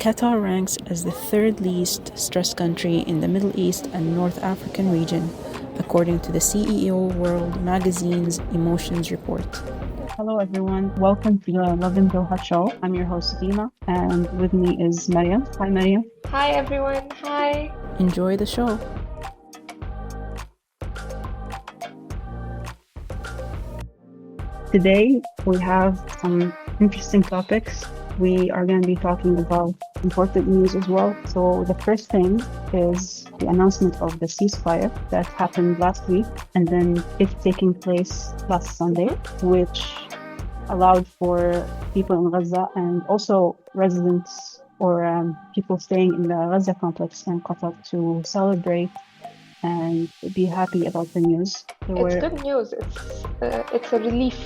Qatar ranks as the third least stressed country in the Middle East and North African region, according to the CEO World Magazine's Emotions Report. Hello everyone, welcome to the Love in Doha show. I'm your host Dima, and with me is Mariam. Hi Mariam. Hi everyone, hi. Enjoy the show. Today we have some interesting topics. We are going to be talking about important news as well. So the first thing is the announcement of the ceasefire that happened last week and then it taking place last Sunday, which allowed for people in Gaza and also residents or people staying in the Gaza complex in Qatar to celebrate and be happy about the news. It's good news. It's a relief.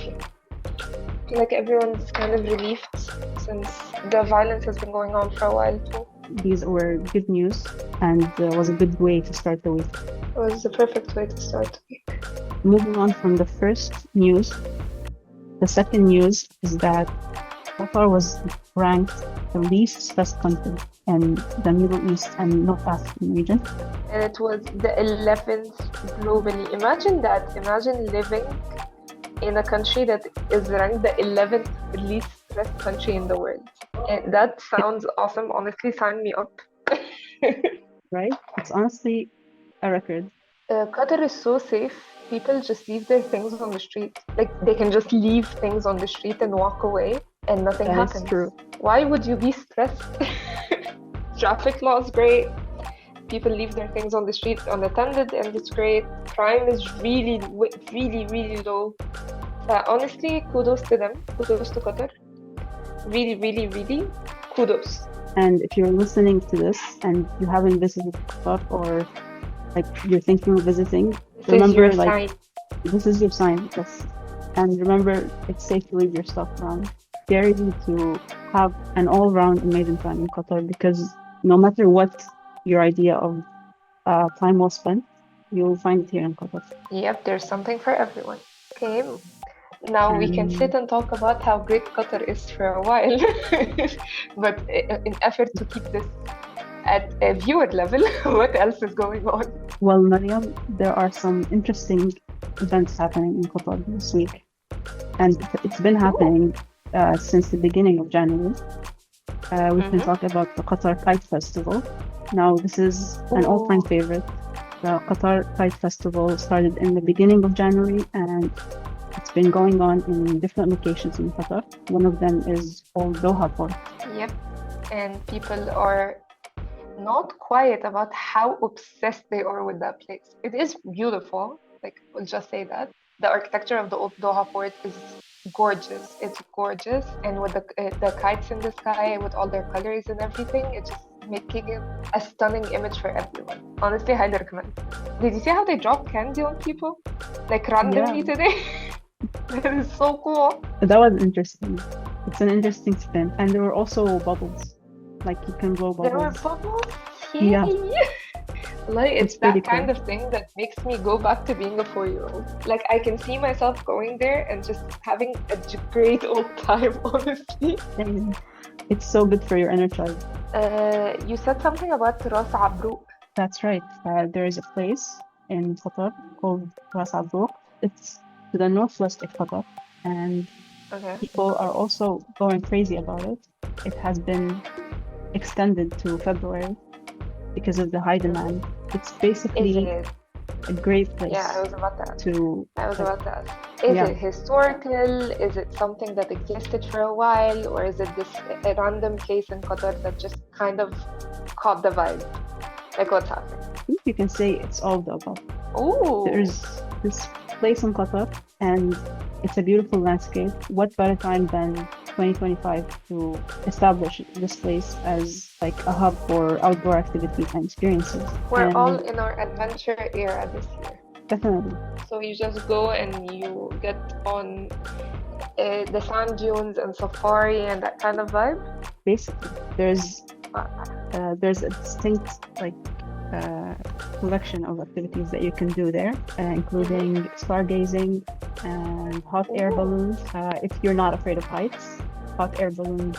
I feel like everyone's kind of relieved since the violence has been going on for a while too. These were good news and was a good way to start the week. It was the perfect way to start the week. Moving on from the first news, the second news is that Qatar was ranked the least stressed country in the Middle East and North African region. And it was the 11th globally. Imagine that. Imagine living in a country that is ranked the 11th least stressed country in the world. And that sounds awesome. Honestly, sign me up. Right? It's honestly a record. Qatar is so safe. People just leave their things on the street. Like, they can just leave things on the street and walk away and nothing happens. That's true. Why would you be stressed? Traffic law is great. People leave their things on the street unattended and it's great. Crime is really low. Honestly, kudos to them. Kudos to Qatar. Really kudos. And if you're listening to this and you haven't visited Qatar or like you're thinking of visiting, remember this is your sign. Yes. And remember, it's safe to leave your stuff around. Very easy to have an all-round amazing time in Qatar because no matter what your idea of time well spent, you'll find it here in Qatar. Yep, there's something for everyone. Okay, now we can sit and talk about how great Qatar is for a while, but in effort to keep this at a viewer level, what else is going on? Well, Mariam, there are some interesting events happening in Qatar this week, and it's been happening since the beginning of January. We've been talking about the Qatar Kite Festival. Now, this is an all-time favorite. The Qatar Kite Festival started in the beginning of January and it's been going on in different locations in Qatar. One of them is called Doha Port. Yep, and people are not quiet about how obsessed they are with that place. It is beautiful, like we'll just say that. The architecture of the old Doha Port is gorgeous. It's gorgeous, and with the kites in the sky, with all their colors and everything, it's just making it a stunning image for everyone. Honestly, highly recommend. Did you see how they drop candy on people? Like randomly today? That is so cool. That was interesting. It's an interesting spin. And there were also bubbles. Like you can blow bubbles. There were bubbles? Yay. Yeah. Like, it's that really kind cool. of thing that makes me go back to being a 4-year-old. Like, I can see myself going there and just having a great old time, honestly. And it's so good for your inner child. You said something about Ras Abrouk. That's right. There is a place in Qatar called Ras Abrouk. It's to the northwest of Qatar. And people are also going crazy about it. It has been extended to February because of the high demand. It's basically a great place. Yeah, I was about to ask. Is it historical? Is it something that existed for a while? Or is it a random place in Qatar that just kind of caught the vibe? Like, what's happening? I think you can say it's all of the above. Oh, There's this place in Qatar and it's a beautiful landscape. What better time than 2025 to establish this place as like a hub for outdoor activities and experiences? We're all in our adventure era this year. Definitely. So you just go and you get on the sand dunes and safari and that kind of vibe. Basically, there's a distinct collection of activities that you can do there, including stargazing and hot air balloons. If you're not afraid of heights, hot air balloons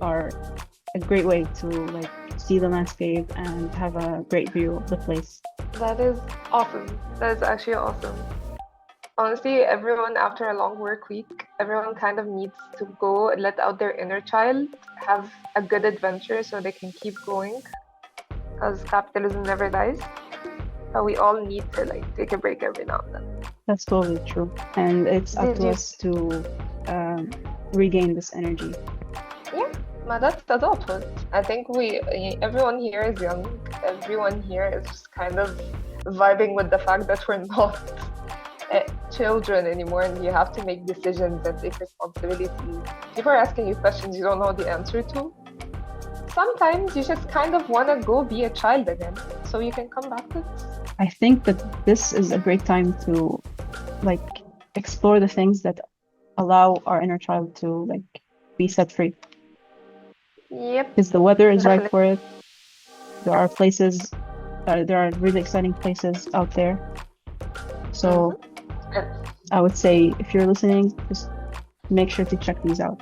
are a great way to like see the landscape and have a great view of the place. That is awesome. That is actually awesome. Honestly, everyone after a long work week, everyone kind of needs to go let out their inner child, have a good adventure so they can keep going. Because capitalism never dies. But we all need to like take a break every now and then. That's totally true. And it's up Did to you? us to regain this energy. Yeah, but that's adulthood. I think everyone here is young. Everyone here is just kind of vibing with the fact that we're not children anymore, and you have to make decisions and take responsibilities. People are asking you questions you don't know the answer to. Sometimes you just kind of want to go be a child again, so you can come back to this. I think that this is a great time to like explore the things that allow our inner child to like be set free. Yep, Because the weather is right definitely. for it. There are places, there are really exciting places out there. So And, I would say if you're listening, just make sure to check these out.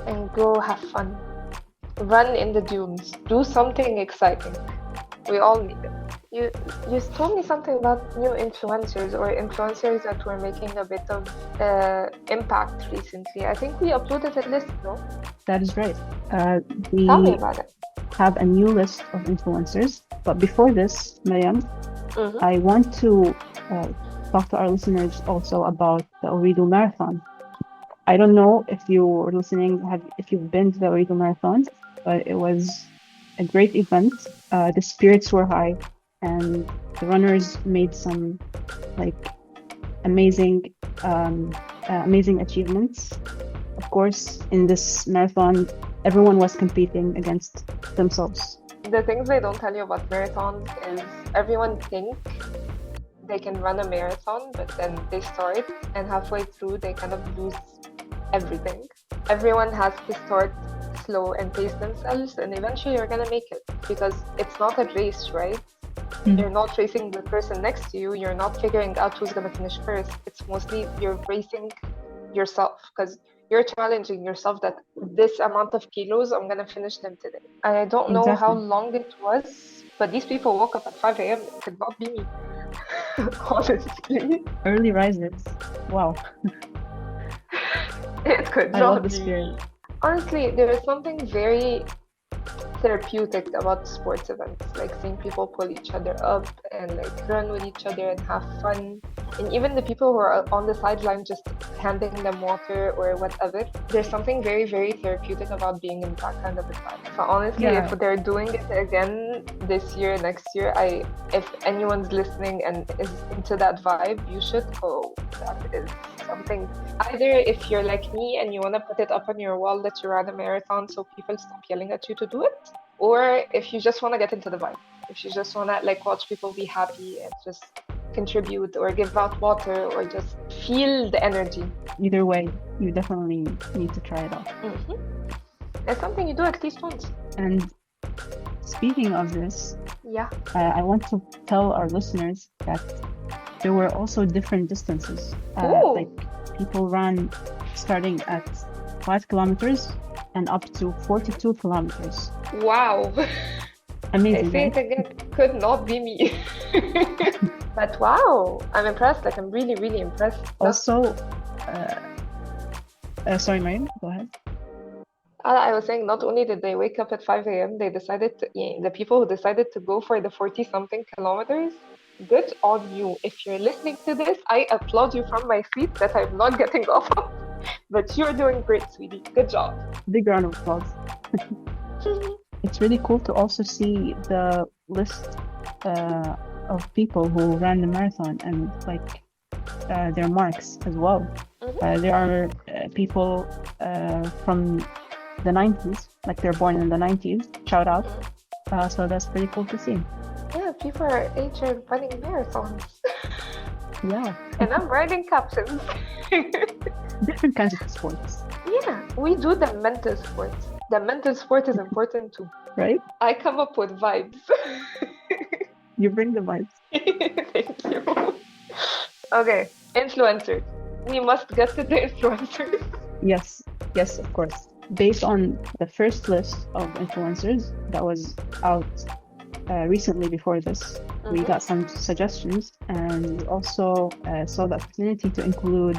and go have fun. Run in the dunes. Do something exciting. We all need it. You told me something about new influencers or influencers that were making a bit of impact recently. I think we uploaded a list, no? That is right. Tell me We about it. have a new list of influencers. But before this, Mariam, Mm-hmm. I want to talk to our listeners also about the Ooredoo Marathon. I don't know if you were listening, if you've been to the Ooredoo Marathon, but it was a great event. The spirits were high, and the runners made some like amazing achievements. Of course, in this marathon, everyone was competing against themselves. The things they don't tell you about marathons is everyone thinks they can run a marathon, but then they start and halfway through they kind of lose everything. Everyone has to start slow and pace themselves, and eventually you're gonna make it because it's not a race, right? You're not racing the person next to you. You're not figuring out who's gonna finish first. It's mostly you're racing yourself because you're challenging yourself that this amount of kilos, I'm gonna finish them today. I don't know how Exactly. long it was, but these people woke up at 5 a.m. It could not be me. Honestly, Early risers. Wow. it could I love not the be spirit. me. Honestly, there is something very therapeutic about sports events, like seeing people pull each other up and like run with each other and have fun. And even the people who are on the sideline just handing them water or whatever, there's something very, very therapeutic about being in that kind of environment. So honestly, Yeah. if they're doing it again this year, next year, if anyone's listening and is into that vibe, you should go. That is something. Either if you're like me and you want to put it up on your wall that you ran a marathon so people stop yelling at you to do it, or if you just want to get into the vibe, if you just want to like watch people be happy and just contribute or give out water or just feel the energy. Either way, you definitely need to try it out. It's something you do at least once. And speaking of this, Yeah. I want to tell our listeners that there were also different distances. Ooh. Like people ran starting at 5 kilometers and up to 42 kilometers. Wow. Amazing, I say right? it again, could not be me. But wow, I'm impressed. Like I'm really, really impressed. Also, sorry, Mariam, go ahead. I was saying not only did they wake up at 5 a.m., they decided to, the people who decided to go for the 40 something kilometers, good on you. If you're listening to this, I applaud you from my seat that I'm not getting off of. But you're doing great, sweetie. Good job. Big round of applause. It's really cool to also see the list of people who ran the marathon and like their marks as well. There are people from the 90s, like they're born in the 90s. Shout out. So that's pretty cool to see. Yeah, people our age are running marathons. Yeah. And I'm riding captains. Different kinds of sports. Yeah, we do the mental sports. The mental sport is important too. Right? I come up with vibes. You bring the vibes. Thank you. Okay, influencers. We must get to the influencers. Yes, of course. based on the first list of influencers that was out recently before this, we got some suggestions, and we also saw the opportunity to include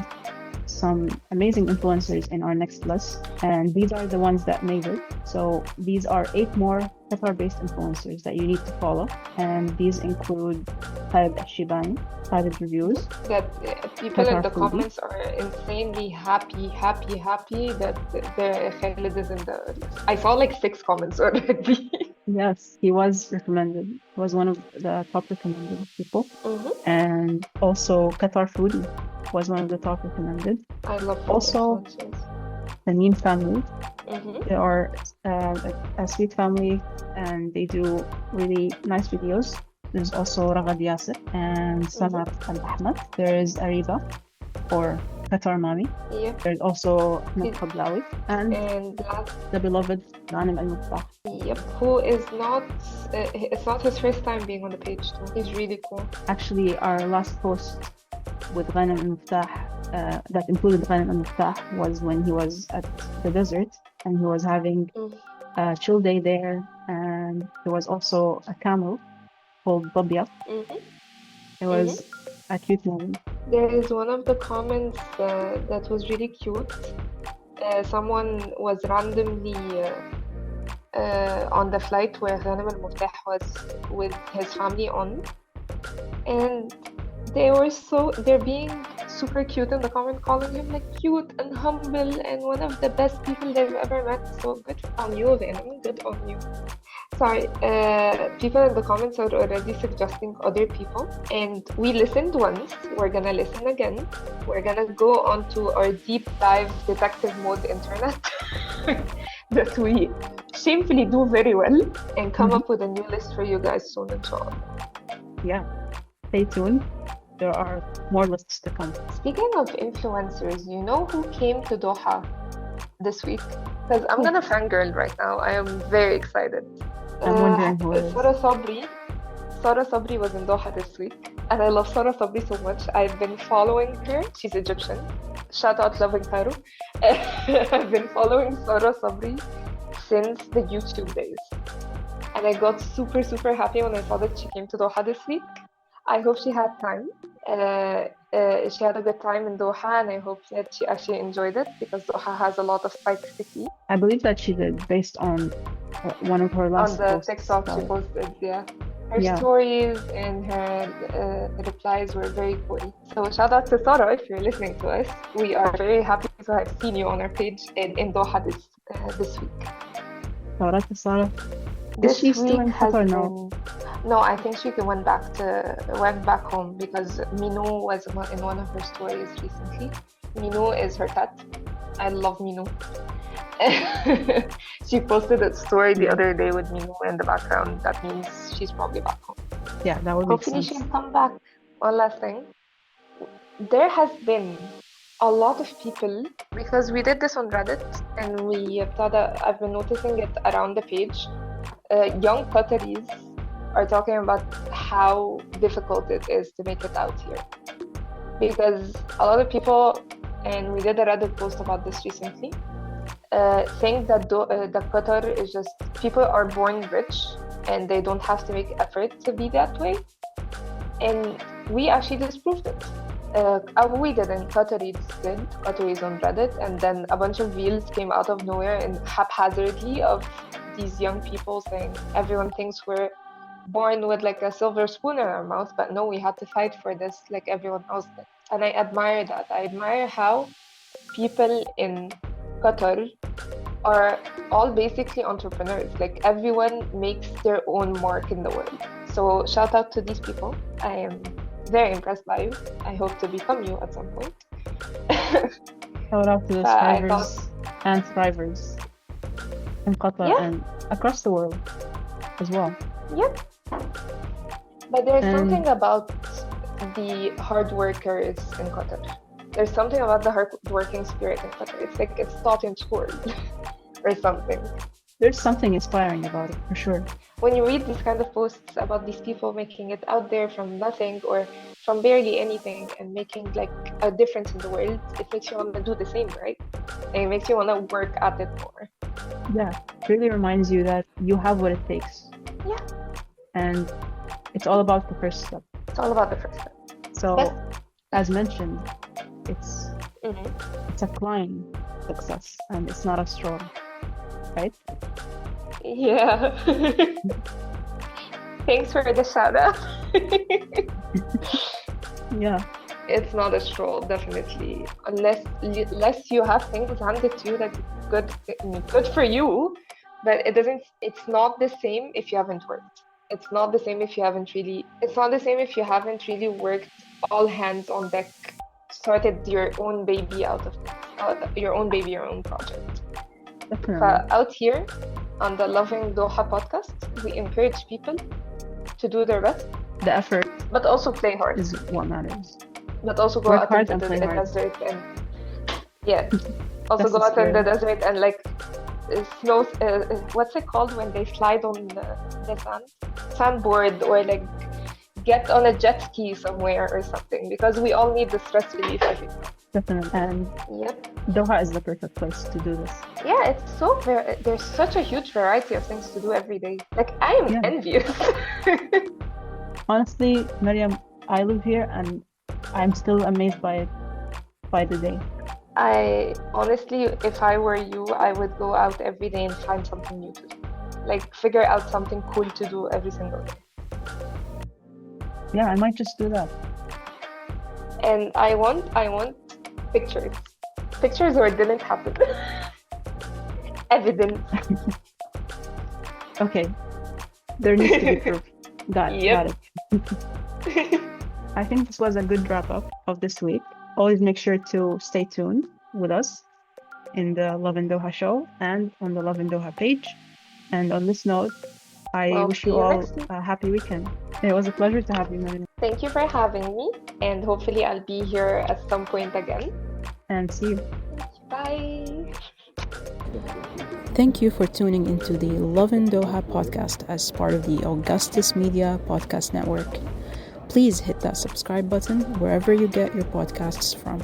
some amazing influencers in our next list, and these are the ones that made it. So these are 8 more Qatar-based influencers that you need to follow, and these include Khaled Ashibani, Khaled Reviews, That people in Qatar the Foodie. comments are insanely happy that their Khaled is in the list. I saw like 6 comments already. Yes, he was recommended. He was one of the top recommended people. And also Qatar Foodie was one of the top recommended. I love food Also, influencers. the Meme family. They are a sweet family, and they do really nice videos. There's also Ragad Yasser and Samar Al-Ahmad. There is Ariba or Qatar Mami. Yep. There's also Ahmed Qablawi and last, the beloved Ghanem Al-Muftah. Yep, who is not, it's not his first time being on the page too. He's really cool. Actually, our last post with Ghanem Al-Muftah that included Ghanem Al-Muftah was when he was at the desert and he was having a chill day there, and there was also a camel called Babia. It was a cute moment. There is one of the comments that was really cute. Someone was randomly on the flight where Ghanem Al-Muftah was with his family on, and they're being super cute in the comment, calling him like cute and humble and one of the best people they've ever met. So good on you, Ghanem. Good on you. Sorry, people in the comments are already suggesting other people, and we listened once. We're gonna listen again. We're gonna go on to our deep dive detective mode internet that we shamefully do very well, and come up with a new list for you guys soon, inshallah. Yeah, stay tuned. There are more lists to come. Speaking of influencers, you know who came to Doha this week? Because I'm gonna fangirl right now. I am very excited. I'm wondering who it is. Sarah Sabri was in Doha this week, and I love Sarah Sabri so much. I've been following her. She's Egyptian. Shout out Loving Cairo. I've been following Sarah Sabri since the YouTube days, and I got super, super happy when I saw that she came to Doha this week. I hope she had time. She had a good time in Doha, and I hope that she actually enjoyed it, because Doha has a lot of sights to see. I believe that she did, based on one of her last posts. On the TikTok she posted, yeah. Her stories and her replies were very cool. So shout out to Sarah if you're listening to us. We are very happy to have seen you on our page in Doha this week. Shout out to Sarah. This week still in Qatar now? No, I think she went back home, because Minou was in one of her stories recently. Minou is her pet. I love Minou. She posted a story the other day with Minou in the background. That means she's probably back home. Yeah, that would make sense. Hopefully she'll come back. One last thing. There has been a lot of people, because we did this on Reddit, and I've been noticing it around the page. Young Qataris are talking about how difficult it is to make it out here, because a lot of people, and we did a Reddit post about this recently, think that Qatar is just, people are born rich and they don't have to make effort to be that way, and we actually disproved it. We didn't, Qataris on Reddit, and then a bunch of reels came out of nowhere and haphazardly of these young people saying everyone thinks we're born with like a silver spoon in our mouth, but no, we had to fight for this like everyone else did. And I admire that. I admire how people in Qatar are all basically entrepreneurs. Like everyone makes their own mark in the world. So shout out to these people. I am very impressed by you. I hope to become you at some point. Shout out to the strivers and thrivers in Qatar and across the world as well. Yep. But there's something about the hard workers in Qatar. There's something about the hard working spirit in Qatar. It's like it's taught in school or something. There's something inspiring about it, for sure. when you read these kind of posts about these people making it out there from nothing or from barely anything and making like a difference in the world, it makes you want to do the same, right? And it makes you want to work at it more. Yeah, it really reminds you that you have what it takes. Yeah. And it's all about the first step. It's all about the first step. So, Yes. as mentioned, it's Mm-hmm. it's a climb success, and it's not a stroll, right? Yeah. Thanks for the shout out. Yeah, It's not a stroll, definitely. Unless you have things handed to you that's good for you, but it's not the same if you haven't worked. It's not the same if you haven't really worked all hands on deck, started your own baby your own project. definitely. But out here on the Loving Doha podcast, we encourage people to do their best, The effort but also play hard. is what matters. But also go Work out hard into and the play hard. desert and yeah, also That's go the out in the spirit. desert and like snow. What's it called when they slide on the sandboard or like get on a jet ski somewhere or something, because we all need the stress relief every time. Definitely. And Yep. Doha is the perfect place to do this. Yeah, it's so there's such a huge variety of things to do every day. Like I am Yeah. envious. Honestly, Mariam, I live here and I'm still amazed by the day. I honestly, if I were you, I would go out every day and find something new to do. Like figure out something cool to do every single day. Yeah, I might just do that. And I want pictures. Pictures where it didn't happen. Evidence. Okay. There needs to be proof. Got Yep. it. I think this was a good wrap up of this week. Always make sure to stay tuned with us in the Love in Doha show and on the Love in Doha page. And on this note, I Well, wish see you you all next week. a happy weekend. It was a pleasure to have you, Marina. Thank you for having me, and hopefully I'll be here at some point again. And see you. Bye. Thank you for tuning into the Love in Doha podcast as part of the Augustus Media Podcast Network. Please hit that subscribe button wherever you get your podcasts from.